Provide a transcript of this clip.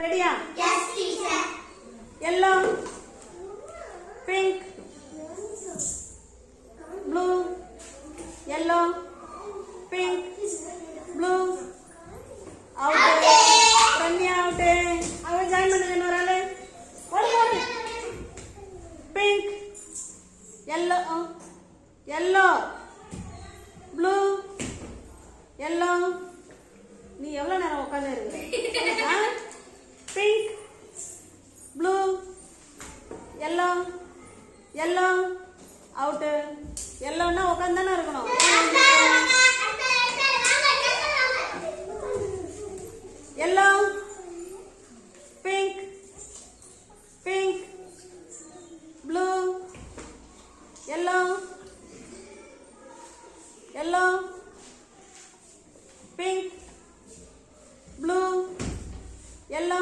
ரெடியா? Yes teacher. yellow, pink, blue, yellow, pink, blue. out. Rania out. அவன் join பண்ணுங்க இன்னொரு ஆளு. ஓடு. pink, yellow, yellow, blue, yellow. நீ எவ்வளவு நேரம் உட்கார்ந்து இருக்க? pink, blue, yellow, yellow, out. yellow னா உட்கார்ந்து தானே இருக்கணும்.